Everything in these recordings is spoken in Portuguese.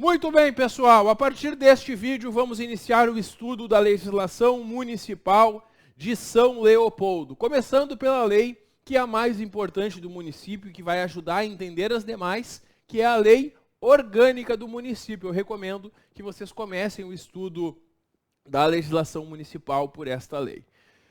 Muito bem, pessoal. A partir deste vídeo, vamos iniciar o estudo da legislação municipal de São Leopoldo. Começando pela lei que é a mais importante do município, que vai ajudar a entender as demais, que é a lei orgânica do município. Eu recomendo que vocês comecem o estudo da legislação municipal por esta lei.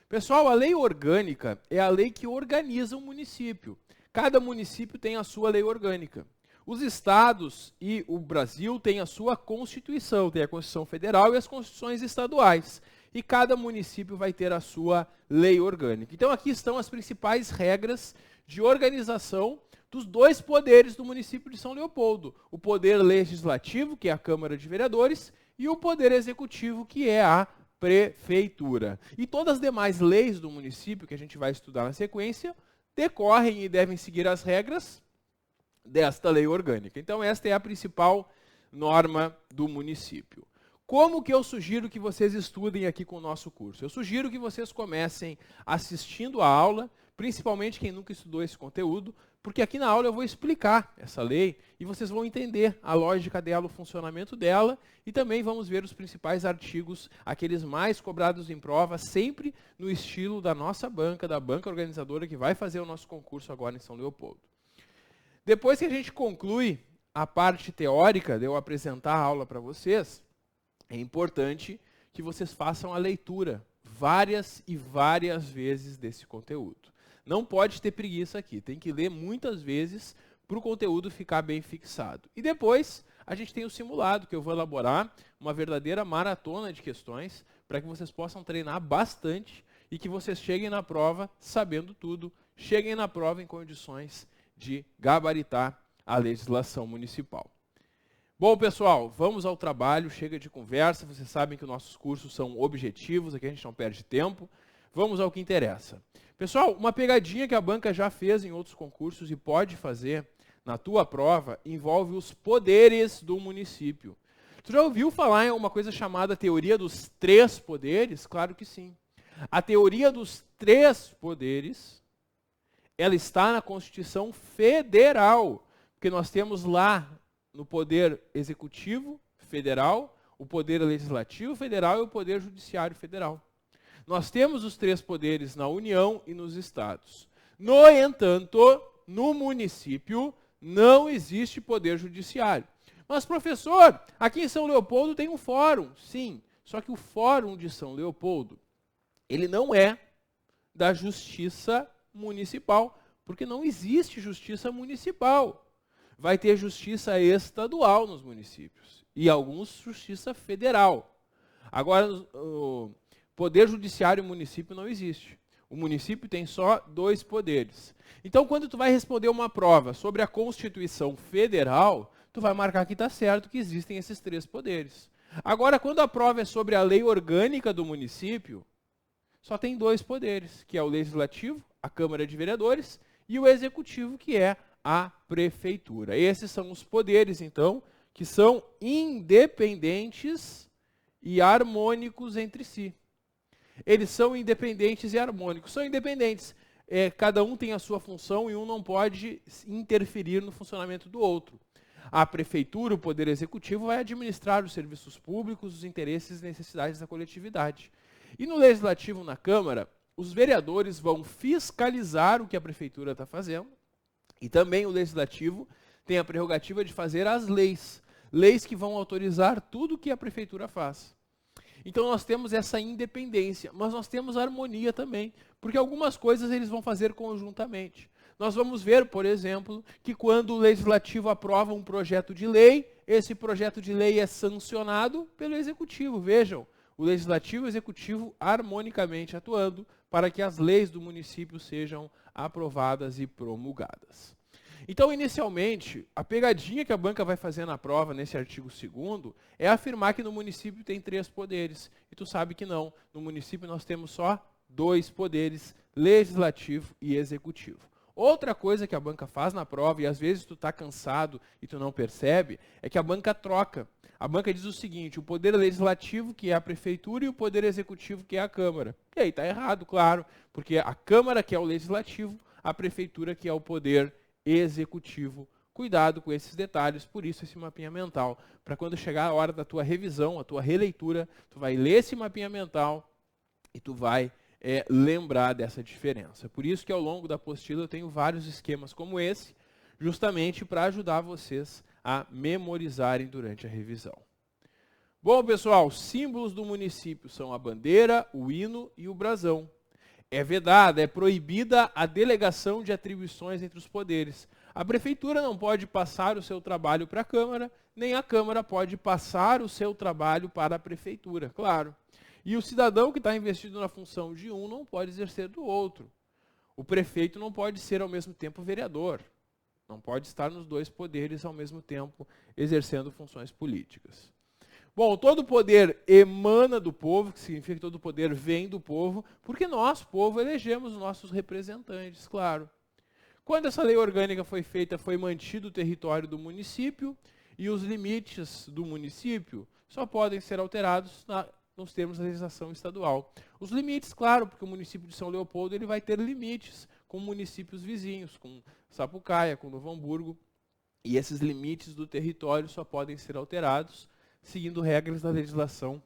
Pessoal, a lei orgânica é a lei que organiza o município. Cada município tem a sua lei orgânica. Os estados e o Brasil têm a sua Constituição, tem a Constituição Federal e as Constituições estaduais. E cada município vai ter a sua lei orgânica. Então aqui estão as principais regras de organização dos dois poderes do município de São Leopoldo. O poder legislativo, que é a Câmara de Vereadores, e o poder executivo, que é a prefeitura. E todas as demais leis do município, que a gente vai estudar na sequência, decorrem e devem seguir as regras desta lei orgânica. Então esta é a principal norma do município. Como que eu sugiro que vocês estudem aqui com o nosso curso? Eu sugiro que vocês comecem assistindo a aula, principalmente quem nunca estudou esse conteúdo, porque aqui na aula eu vou explicar essa lei e vocês vão entender a lógica dela, o funcionamento dela, e também vamos ver os principais artigos, aqueles mais cobrados em prova, sempre no estilo da nossa banca, da banca organizadora que vai fazer o nosso concurso agora em São Leopoldo. Depois que a gente conclui a parte teórica de eu apresentar a aula para vocês, é importante que vocês façam a leitura várias e várias vezes desse conteúdo. Não pode ter preguiça aqui, tem que ler muitas vezes para o conteúdo ficar bem fixado. E depois a gente tem o simulado, que eu vou elaborar uma verdadeira maratona de questões para que vocês possam treinar bastante e que vocês cheguem na prova sabendo tudo, cheguem na prova em condições de gabaritar a legislação municipal. Bom, pessoal, vamos ao trabalho, chega de conversa, vocês sabem que nossos cursos são objetivos, aqui a gente não perde tempo, vamos ao que interessa. Pessoal, uma pegadinha que a banca já fez em outros concursos e pode fazer na tua prova, envolve os poderes do município. Tu já ouviu falar em uma coisa chamada teoria dos três poderes? Claro que sim. A teoria dos três poderes, ela está na Constituição Federal, porque nós temos lá no poder executivo federal, o poder legislativo federal e o poder judiciário federal. Nós temos os três poderes na União e nos estados. No entanto, no município não existe poder judiciário. Mas, professor, aqui em São Leopoldo tem um fórum. Sim, só que o fórum de São Leopoldo, ele não é da justiça municipal, porque não existe justiça municipal. Vai ter justiça estadual nos municípios e alguns justiça federal. Agora, o poder judiciário município não existe. O município tem só dois poderes. Então, quando tu vai responder uma prova sobre a Constituição Federal, tu vai marcar que está certo que existem esses três poderes. Agora, quando a prova é sobre a lei orgânica do município, só tem dois poderes, que é o legislativo, a Câmara de Vereadores, e o executivo, que é a prefeitura. Esses são os poderes, então, que são independentes e harmônicos entre si. Eles são independentes e harmônicos. São independentes. Cada um tem a sua função e um não pode interferir no funcionamento do outro. A prefeitura, o poder executivo, vai administrar os serviços públicos, os interesses e necessidades da coletividade. E no legislativo, na Câmara, os vereadores vão fiscalizar o que a prefeitura está fazendo. E também o legislativo tem a prerrogativa de fazer as leis. Leis que vão autorizar tudo o que a prefeitura faz. Então nós temos essa independência, mas nós temos harmonia também, porque algumas coisas eles vão fazer conjuntamente. Nós vamos ver, por exemplo, que quando o legislativo aprova um projeto de lei, esse projeto de lei é sancionado pelo executivo. Vejam, o legislativo e o executivo harmonicamente atuando para que as leis do município sejam aprovadas e promulgadas. Então, inicialmente, a pegadinha que a banca vai fazer na prova, nesse artigo 2º, é afirmar que no município tem três poderes. E tu sabe que não. No município nós temos só dois poderes, legislativo e executivo. Outra coisa que a banca faz na prova, e às vezes tu está cansado e tu não percebe, é que a banca troca. A banca diz o seguinte: o poder legislativo, que é a prefeitura, e o poder executivo, que é a Câmara. E aí está errado, claro, porque a Câmara, que é o legislativo, a prefeitura, que é o poder executivo, cuidado com esses detalhes, por isso esse mapinha mental, para quando chegar a hora da tua revisão, a tua releitura, tu vai ler esse mapinha mental e tu vai lembrar dessa diferença. Por isso que ao longo da apostila eu tenho vários esquemas como esse, justamente para ajudar vocês a memorizarem durante a revisão. Bom, pessoal, símbolos do município são a bandeira, o hino e o brasão. É vedada, é proibida a delegação de atribuições entre os poderes. A prefeitura não pode passar o seu trabalho para a Câmara, nem a Câmara pode passar o seu trabalho para a prefeitura, claro. E o cidadão que está investido na função de um não pode exercer do outro. O prefeito não pode ser ao mesmo tempo vereador. Não pode estar nos dois poderes ao mesmo tempo exercendo funções políticas. Bom, todo poder emana do povo, que significa que todo poder vem do povo, porque nós, povo, elegemos os nossos representantes, claro. Quando essa lei orgânica foi feita, foi mantido o território do município e os limites do município só podem ser alterados nos termos da legislação estadual. Os limites, claro, porque o município de São Leopoldo ele vai ter limites com municípios vizinhos, com Sapucaia, com Novo Hamburgo, e esses limites do território só podem ser alterados seguindo regras da legislação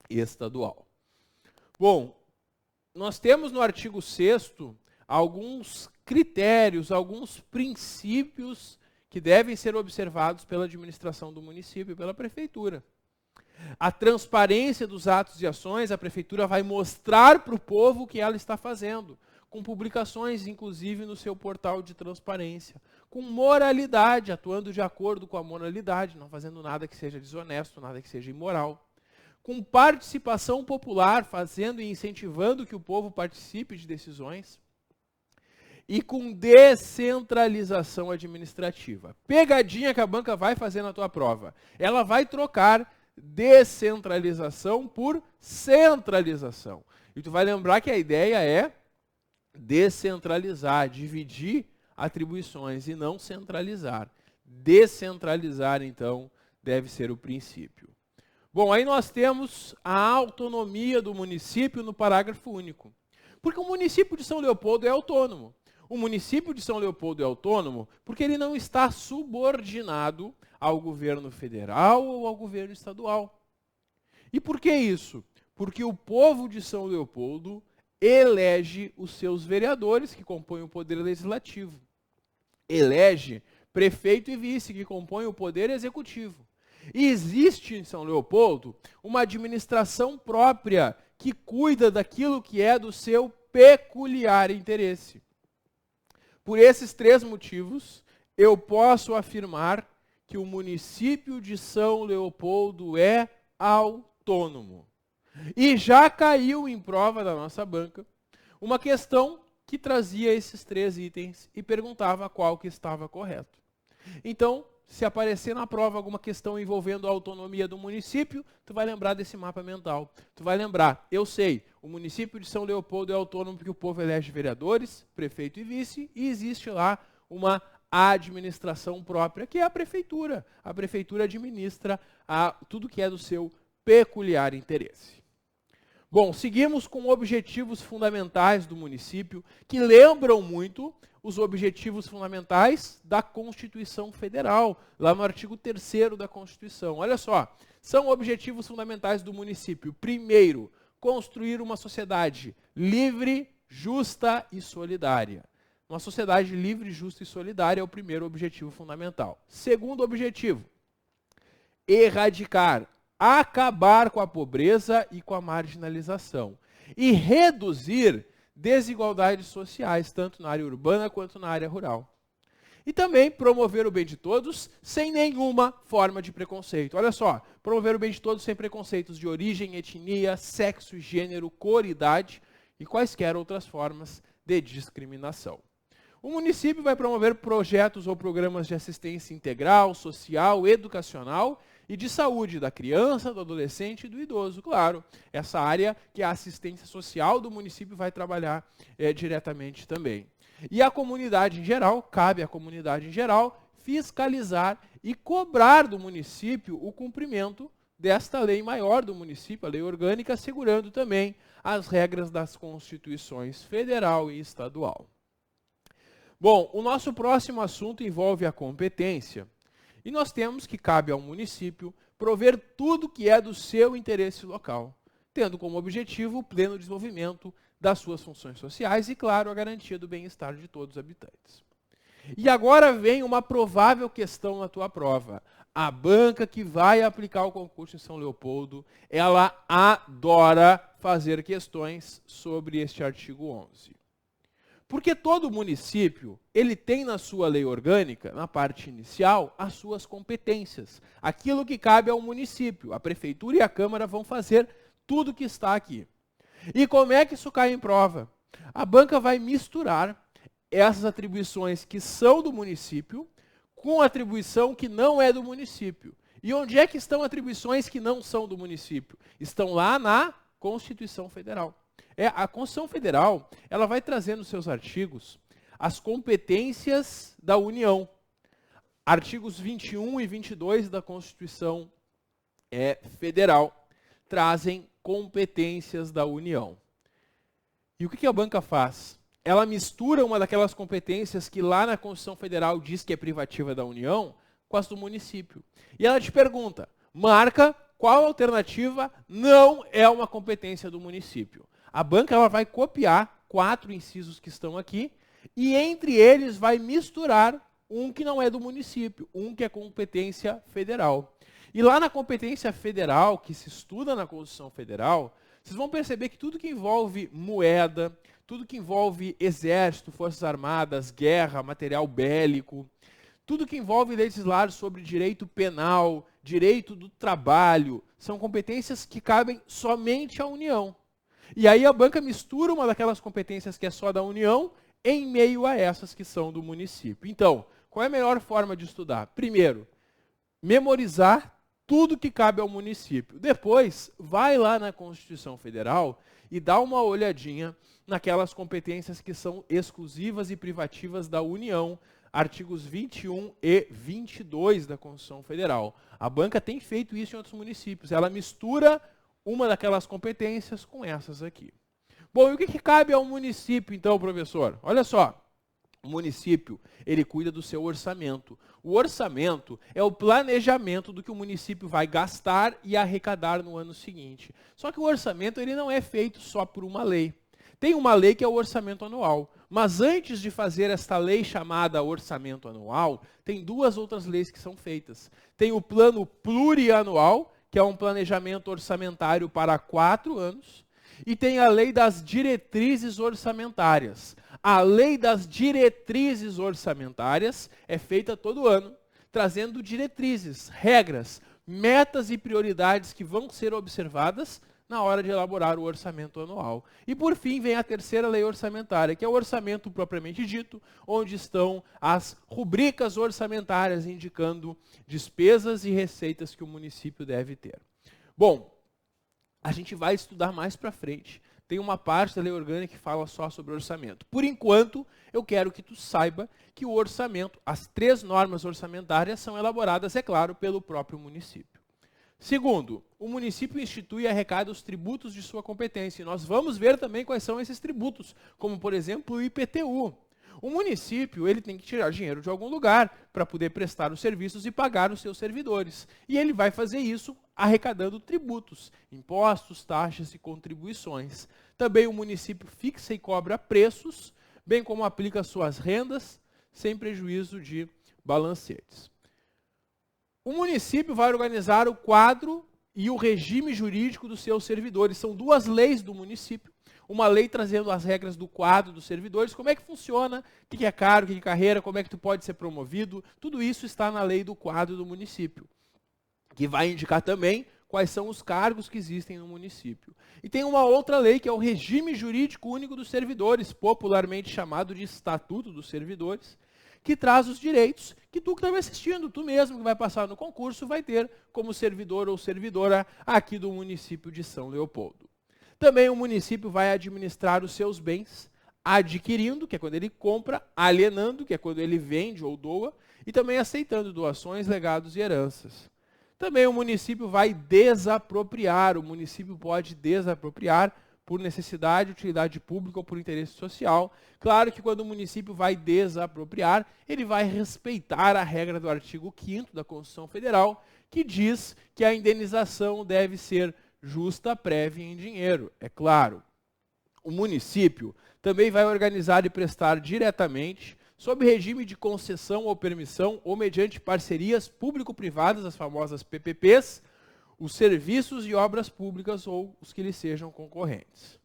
estadual. Bom, nós temos no artigo 6º alguns critérios, alguns princípios que devem ser observados pela administração do município e pela prefeitura. A transparência dos atos e ações, a prefeitura vai mostrar para o povo o que ela está fazendo, com publicações, inclusive, no seu portal de transparência, com moralidade, atuando de acordo com a moralidade, não fazendo nada que seja desonesto, nada que seja imoral, com participação popular, fazendo e incentivando que o povo participe de decisões, e com descentralização administrativa. Pegadinha que a banca vai fazer na tua prova. Ela vai trocar descentralização por centralização. E tu vai lembrar que a ideia é descentralizar, dividir atribuições e não centralizar. Descentralizar, então, deve ser o princípio. Bom, aí nós temos a autonomia do município no parágrafo único. Porque o município de São Leopoldo é autônomo. O município de São Leopoldo é autônomo porque ele não está subordinado ao governo federal ou ao governo estadual. E por que isso? Porque o povo de São Leopoldo elege os seus vereadores, que compõem o poder legislativo. Elege prefeito e vice, que compõem o poder executivo. E existe em São Leopoldo uma administração própria que cuida daquilo que é do seu peculiar interesse. Por esses três motivos, eu posso afirmar que o município de São Leopoldo é autônomo. E já caiu em prova da nossa banca uma questão que trazia esses três itens e perguntava qual que estava correto. Então, se aparecer na prova alguma questão envolvendo a autonomia do município, tu vai lembrar desse mapa mental. Tu vai lembrar, eu sei, o município de São Leopoldo é autônomo porque o povo elege vereadores, prefeito e vice, e existe lá uma administração própria, que é a prefeitura. A prefeitura administra tudo que é do seu peculiar interesse. Bom, seguimos com objetivos fundamentais do município, que lembram muito os objetivos fundamentais da Constituição Federal, lá no artigo 3º da Constituição. Olha só, são objetivos fundamentais do município. Primeiro, construir uma sociedade livre, justa e solidária. Uma sociedade livre, justa e solidária é o primeiro objetivo fundamental. Segundo objetivo, erradicar, acabar com a pobreza e com a marginalização. E reduzir desigualdades sociais, tanto na área urbana quanto na área rural. E também promover o bem de todos sem nenhuma forma de preconceito. Olha só, promover o bem de todos sem preconceitos de origem, etnia, sexo, gênero, cor, idade e quaisquer outras formas de discriminação. O município vai promover projetos ou programas de assistência integral, social, educacional e de saúde da criança, do adolescente e do idoso. Claro, essa área que a assistência social do município vai trabalhar diretamente também. E a comunidade em geral, cabe à comunidade em geral, fiscalizar e cobrar do município o cumprimento desta lei maior do município, a lei orgânica, assegurando também as regras das constituições federal e estadual. Bom, o nosso próximo assunto envolve a competência. E nós temos que cabe ao município prover tudo que é do seu interesse local, tendo como objetivo o pleno desenvolvimento das suas funções sociais e, claro, a garantia do bem-estar de todos os habitantes. E agora vem uma provável questão na tua prova. A banca que vai aplicar o concurso em São Leopoldo, ela adora fazer questões sobre este artigo 11. Porque todo município, ele tem na sua lei orgânica, na parte inicial, as suas competências. Aquilo que cabe ao município. A prefeitura e a Câmara vão fazer tudo que está aqui. E como é que isso cai em prova? A banca vai misturar essas atribuições que são do município com atribuição que não é do município. E onde é que estão atribuições que não são do município? Estão lá na Constituição Federal. A Constituição Federal, ela vai trazer nos seus artigos as competências da União. Artigos 21 e 22 da Constituição Federal trazem competências da União. E o que a banca faz? Ela mistura uma daquelas competências que lá na Constituição Federal diz que é privativa da União com as do município. E ela te pergunta, marca qual alternativa não é uma competência do município. A banca ela vai copiar 4 incisos que estão aqui e entre eles vai misturar um que não é do município, um que é competência federal. E lá na competência federal, que se estuda na Constituição Federal, vocês vão perceber que tudo que envolve moeda, tudo que envolve exército, forças armadas, guerra, material bélico, tudo que envolve legislar sobre direito penal, direito do trabalho, são competências que cabem somente à União. E aí a banca mistura uma daquelas competências que é só da União em meio a essas que são do município. Então, qual é a melhor forma de estudar? Primeiro, memorizar tudo que cabe ao município. Depois, vai lá na Constituição Federal e dá uma olhadinha naquelas competências que são exclusivas e privativas da União, artigos 21 e 22 da Constituição Federal. A banca tem feito isso em outros municípios. Ela mistura uma daquelas competências com essas aqui. Bom, e o que cabe ao município, então, professor? Olha só. O município, ele cuida do seu orçamento. O orçamento é o planejamento do que o município vai gastar e arrecadar no ano seguinte. Só que o orçamento ele não é feito só por uma lei. Tem uma lei que é o orçamento anual. Mas antes de fazer esta lei chamada orçamento anual, tem 2 outras leis que são feitas. Tem o plano plurianual, que é um planejamento orçamentário para 4 anos, e tem a lei das diretrizes orçamentárias. A lei das diretrizes orçamentárias é feita todo ano, trazendo diretrizes, regras, metas e prioridades que vão ser observadas na hora de elaborar o orçamento anual. E por fim vem a terceira lei orçamentária, que é o orçamento propriamente dito, onde estão as rubricas orçamentárias indicando despesas e receitas que o município deve ter. Bom, a gente vai estudar mais para frente. Tem uma parte da lei orgânica que fala só sobre orçamento. Por enquanto, eu quero que tu saiba que o orçamento, as 3 normas orçamentárias são elaboradas, é claro, pelo próprio município. Segundo, o município institui e arrecada os tributos de sua competência. E nós vamos ver também quais são esses tributos, como, por exemplo, o IPTU. O município ele tem que tirar dinheiro de algum lugar para poder prestar os serviços e pagar os seus servidores. E ele vai fazer isso arrecadando tributos, impostos, taxas e contribuições. Também o município fixa e cobra preços, bem como aplica suas rendas, sem prejuízo de balancetes. O município vai organizar o quadro e o regime jurídico dos seus servidores. São 2 leis do município. Uma lei trazendo as regras do quadro dos servidores, como é que funciona, o que é cargo, o que é carreira, como é que tu pode ser promovido. Tudo isso está na lei do quadro do município, que vai indicar também quais são os cargos que existem no município. E tem uma outra lei, que é o Regime Jurídico Único dos Servidores, popularmente chamado de Estatuto dos Servidores, que traz os direitos que tu que está me assistindo, tu mesmo que vai passar no concurso, vai ter como servidor ou servidora aqui do município de São Leopoldo. Também o município vai administrar os seus bens, adquirindo, que é quando ele compra, alienando, que é quando ele vende ou doa, e também aceitando doações, legados e heranças. Também o município vai desapropriar, o município pode desapropriar por necessidade, utilidade pública ou por interesse social. Claro que quando o município vai desapropriar, ele vai respeitar a regra do artigo 5º da Constituição Federal, que diz que a indenização deve ser justa, prévia e em dinheiro. É claro, o município também vai organizar e prestar diretamente, sob regime de concessão ou permissão ou mediante parcerias público-privadas, as famosas PPPs, os serviços e obras públicas ou os que lhes sejam concorrentes.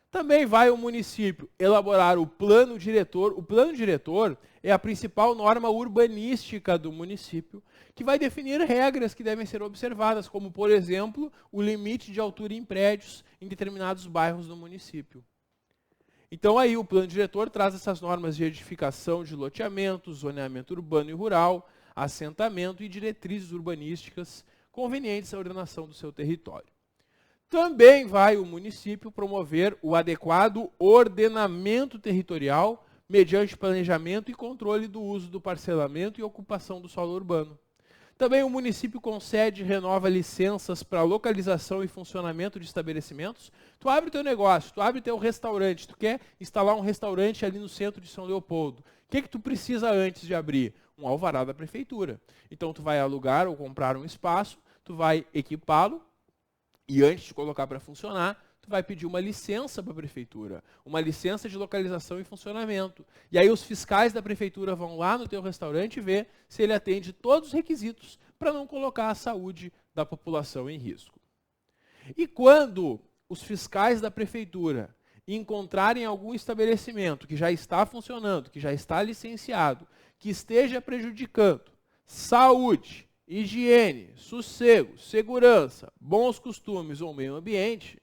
Também vai o município elaborar o plano diretor. O plano diretor é a principal norma urbanística do município, que vai definir regras que devem ser observadas, como, por exemplo, o limite de altura em prédios em determinados bairros do município. Então aí o plano diretor traz essas normas de edificação de loteamento, zoneamento urbano e rural, assentamento e diretrizes urbanísticas convenientes à ordenação do seu território. Também vai o município promover o adequado ordenamento territorial mediante planejamento e controle do uso do parcelamento e ocupação do solo urbano. Também o município concede e renova licenças para localização e funcionamento de estabelecimentos. Tu abre teu negócio, tu abre teu restaurante, tu quer instalar um restaurante ali no centro de São Leopoldo. O que tu precisa antes de abrir? Um alvará da prefeitura. Então tu vai alugar ou comprar um espaço, tu vai equipá-lo e antes de colocar para funcionar, tu vai pedir uma licença para a prefeitura, uma licença de localização e funcionamento. E aí os fiscais da prefeitura vão lá no teu restaurante ver se ele atende todos os requisitos para não colocar a saúde da população em risco. E quando os fiscais da prefeitura encontrarem algum estabelecimento que já está funcionando, que já está licenciado, que esteja prejudicando saúde, higiene, sossego, segurança, bons costumes ou meio ambiente,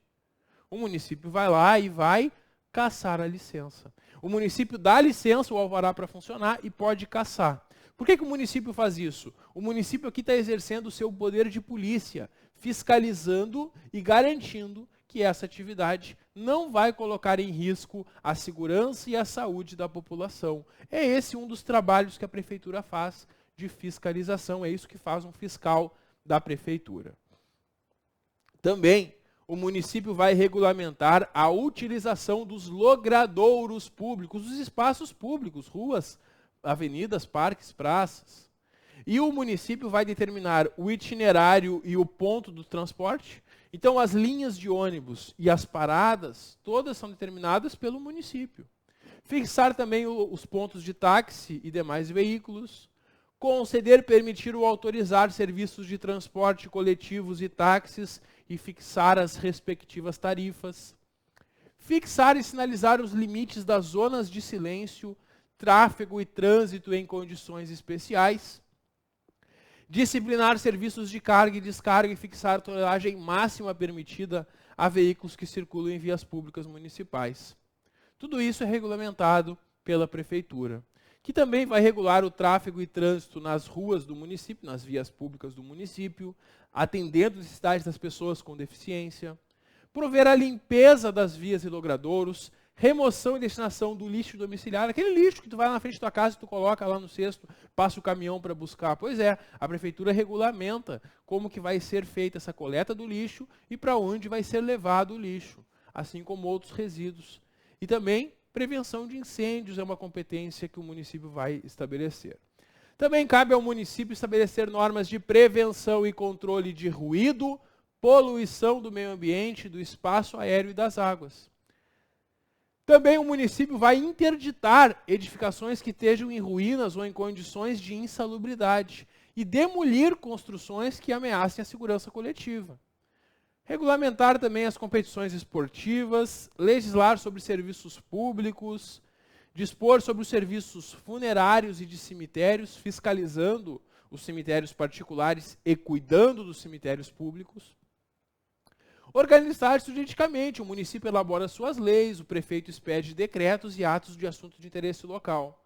o município vai lá e vai cassar a licença. O município dá licença, o alvará para funcionar e pode cassar. Por que o município faz isso? O município aqui está exercendo o seu poder de polícia, fiscalizando e garantindo que essa atividade não vai colocar em risco a segurança e a saúde da população. É esse um dos trabalhos que a prefeitura faz de fiscalização, é isso que faz um fiscal da prefeitura. Também, o município vai regulamentar a utilização dos logradouros públicos, dos espaços públicos, ruas, avenidas, parques, praças. E o município vai determinar o itinerário e o ponto do transporte. Então, as linhas de ônibus e as paradas, todas são determinadas pelo município. Fixar também os pontos de táxi e demais veículos. Conceder, permitir ou autorizar serviços de transporte coletivos e táxis e fixar as respectivas tarifas. Fixar e sinalizar os limites das zonas de silêncio, tráfego e trânsito em condições especiais. Disciplinar serviços de carga e descarga e fixar a tonelagem máxima permitida a veículos que circulam em vias públicas municipais. Tudo isso é regulamentado pela prefeitura, que também vai regular o tráfego e trânsito nas ruas do município, nas vias públicas do município, atendendo as necessidades das pessoas com deficiência, prover a limpeza das vias e logradouros, remoção e destinação do lixo domiciliar, aquele lixo que tu vai na frente da tua casa e tu coloca lá no cesto, passa o caminhão para buscar. Pois é, a prefeitura regulamenta como que vai ser feita essa coleta do lixo e para onde vai ser levado o lixo, assim como outros resíduos. E também prevenção de incêndios é uma competência que o município vai estabelecer. Também cabe ao município estabelecer normas de prevenção e controle de ruído, poluição do meio ambiente, do espaço aéreo e das águas. Também o município vai interditar edificações que estejam em ruínas ou em condições de insalubridade e demolir construções que ameacem a segurança coletiva. Regulamentar também as competições esportivas, legislar sobre serviços públicos, dispor sobre os serviços funerários e de cemitérios, fiscalizando os cemitérios particulares e cuidando dos cemitérios públicos. Organizar juridicamente, o município elabora suas leis, o prefeito expede decretos e atos de assunto de interesse local.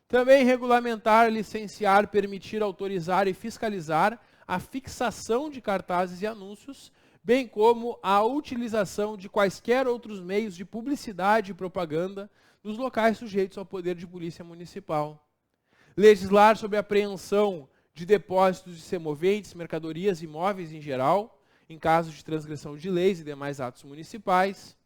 Também regulamentar, licenciar, permitir, autorizar e fiscalizar a fixação de cartazes e anúncios, bem como a utilização de quaisquer outros meios de publicidade e propaganda nos locais sujeitos ao poder de polícia municipal. Legislar sobre a apreensão de depósitos de semoventes, mercadorias e imóveis em geral, em caso de transgressão de leis e demais atos municipais.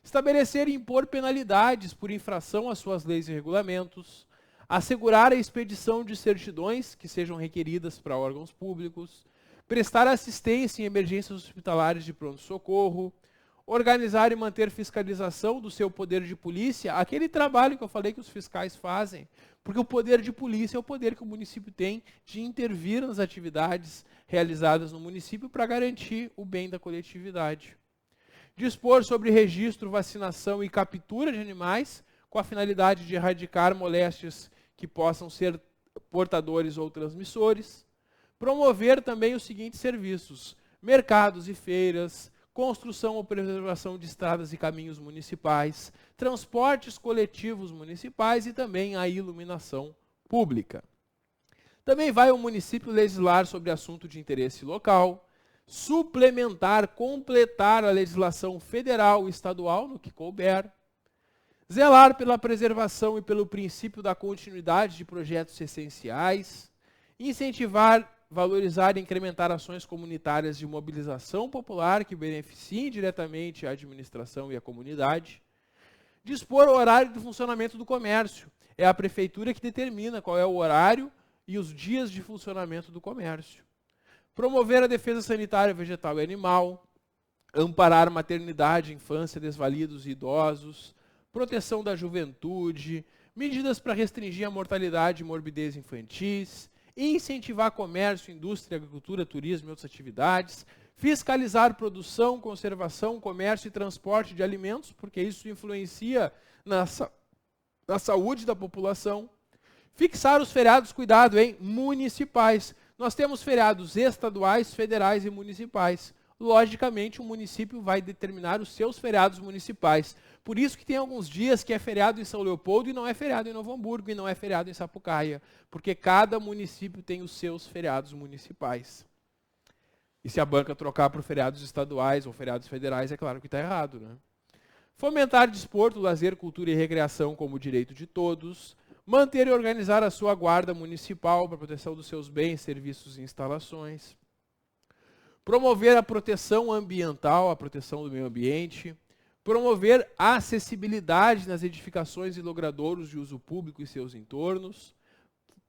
Estabelecer e impor penalidades por infração às suas leis e regulamentos. Assegurar a expedição de certidões que sejam requeridas para órgãos públicos. Prestar assistência em emergências hospitalares de pronto-socorro. Organizar e manter fiscalização do seu poder de polícia, aquele trabalho que eu falei que os fiscais fazem, porque o poder de polícia é o poder que o município tem de intervir nas atividades realizadas no município para garantir o bem da coletividade. Dispor sobre registro, vacinação e captura de animais, com a finalidade de erradicar moléstias que possam ser portadores ou transmissores. Promover também os seguintes serviços: mercados e feiras, construção ou preservação de estradas e caminhos municipais, transportes coletivos municipais e também a iluminação pública. Também vai o município legislar sobre assunto de interesse local, suplementar, completar a legislação federal e estadual no que couber, zelar pela preservação e pelo princípio da continuidade de projetos essenciais, incentivar, valorizar e incrementar ações comunitárias de mobilização popular que beneficiem diretamente a administração e a comunidade. Dispor o horário de funcionamento do comércio. É a prefeitura que determina qual é o horário e os dias de funcionamento do comércio. Promover a defesa sanitária vegetal e animal. Amparar maternidade, infância, desvalidos e idosos. Proteção da juventude. Medidas para restringir a mortalidade e morbidez infantis. Incentivar comércio, indústria, agricultura, turismo e outras atividades, fiscalizar produção, conservação, comércio e transporte de alimentos, porque isso influencia na saúde da população. Fixar os feriados, cuidado, municipais. Nós temos feriados estaduais, federais e municipais. Logicamente, o município vai determinar os seus feriados municipais. Por isso que tem alguns dias que é feriado em São Leopoldo e não é feriado em Novo Hamburgo e não é feriado em Sapucaia, porque cada município tem os seus feriados municipais. E se a banca trocar por feriados estaduais ou feriados federais, é claro que está errado, né? Fomentar desporto, lazer, cultura e recreação como direito de todos. Manter e organizar a sua guarda municipal para proteção dos seus bens, serviços e instalações. Promover a proteção ambiental, a proteção do meio ambiente. Promover a acessibilidade nas edificações e logradouros de uso público e seus entornos,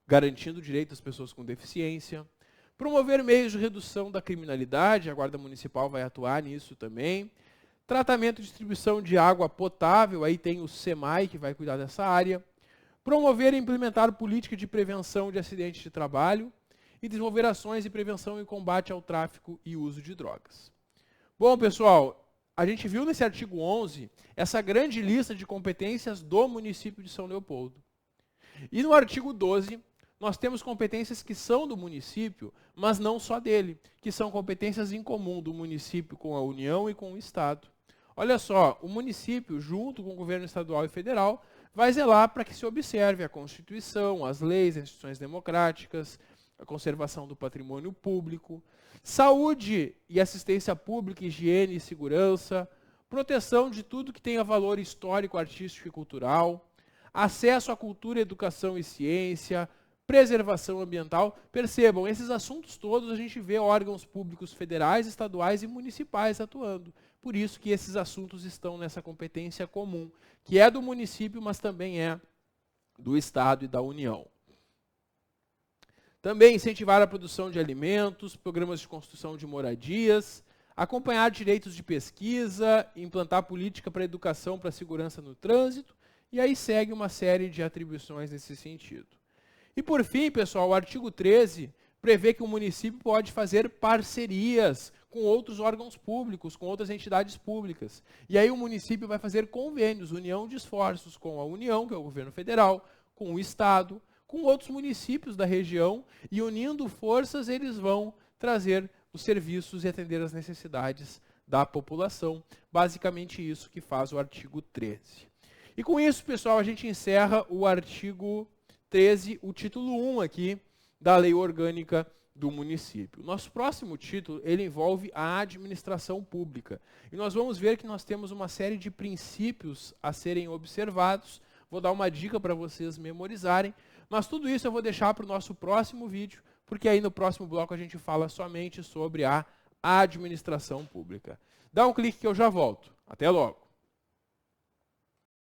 garantindo o direito das pessoas com deficiência. Promover meios de redução da criminalidade, a Guarda Municipal vai atuar nisso também. Tratamento e distribuição de água potável, aí tem o SEMAI que vai cuidar dessa área. Promover e implementar política de prevenção de acidentes de trabalho e desenvolver ações de prevenção e combate ao tráfico e uso de drogas. Bom, pessoal, a gente viu nesse artigo 11 essa grande lista de competências do município de São Leopoldo. E no artigo 12, nós temos competências que são do município, mas não só dele, que são competências em comum do município com a União e com o Estado. Olha só, o município, junto com o governo estadual e federal, vai zelar para que se observe a Constituição, as leis, as instituições democráticas, a conservação do patrimônio público, saúde e assistência pública, higiene e segurança, proteção de tudo que tenha valor histórico, artístico e cultural, acesso à cultura, educação e ciência, preservação ambiental. Percebam, esses assuntos todos a gente vê órgãos públicos federais, estaduais e municipais atuando. Por isso que esses assuntos estão nessa competência comum, que é do município, mas também é do Estado e da União. Também incentivar a produção de alimentos, programas de construção de moradias, acompanhar direitos de pesquisa, implantar política para educação, para segurança no trânsito, e aí segue uma série de atribuições nesse sentido. E por fim, pessoal, o artigo 13 prevê que o município pode fazer parcerias com outros órgãos públicos, com outras entidades públicas. E aí o município vai fazer convênios, união de esforços com a União, que é o governo federal, com o Estado, com outros municípios da região, e unindo forças eles vão trazer os serviços e atender as necessidades da população. Basicamente isso que faz o artigo 13. E com isso, pessoal, a gente encerra o artigo 13, o título 1 aqui da Lei Orgânica do município. Nosso próximo título, ele envolve a administração pública. E nós vamos ver que nós temos uma série de princípios a serem observados. Vou dar uma dica para vocês memorizarem. Mas tudo isso eu vou deixar para o nosso próximo vídeo, porque aí no próximo bloco a gente fala somente sobre a administração pública. Dá um clique que eu já volto. Até logo!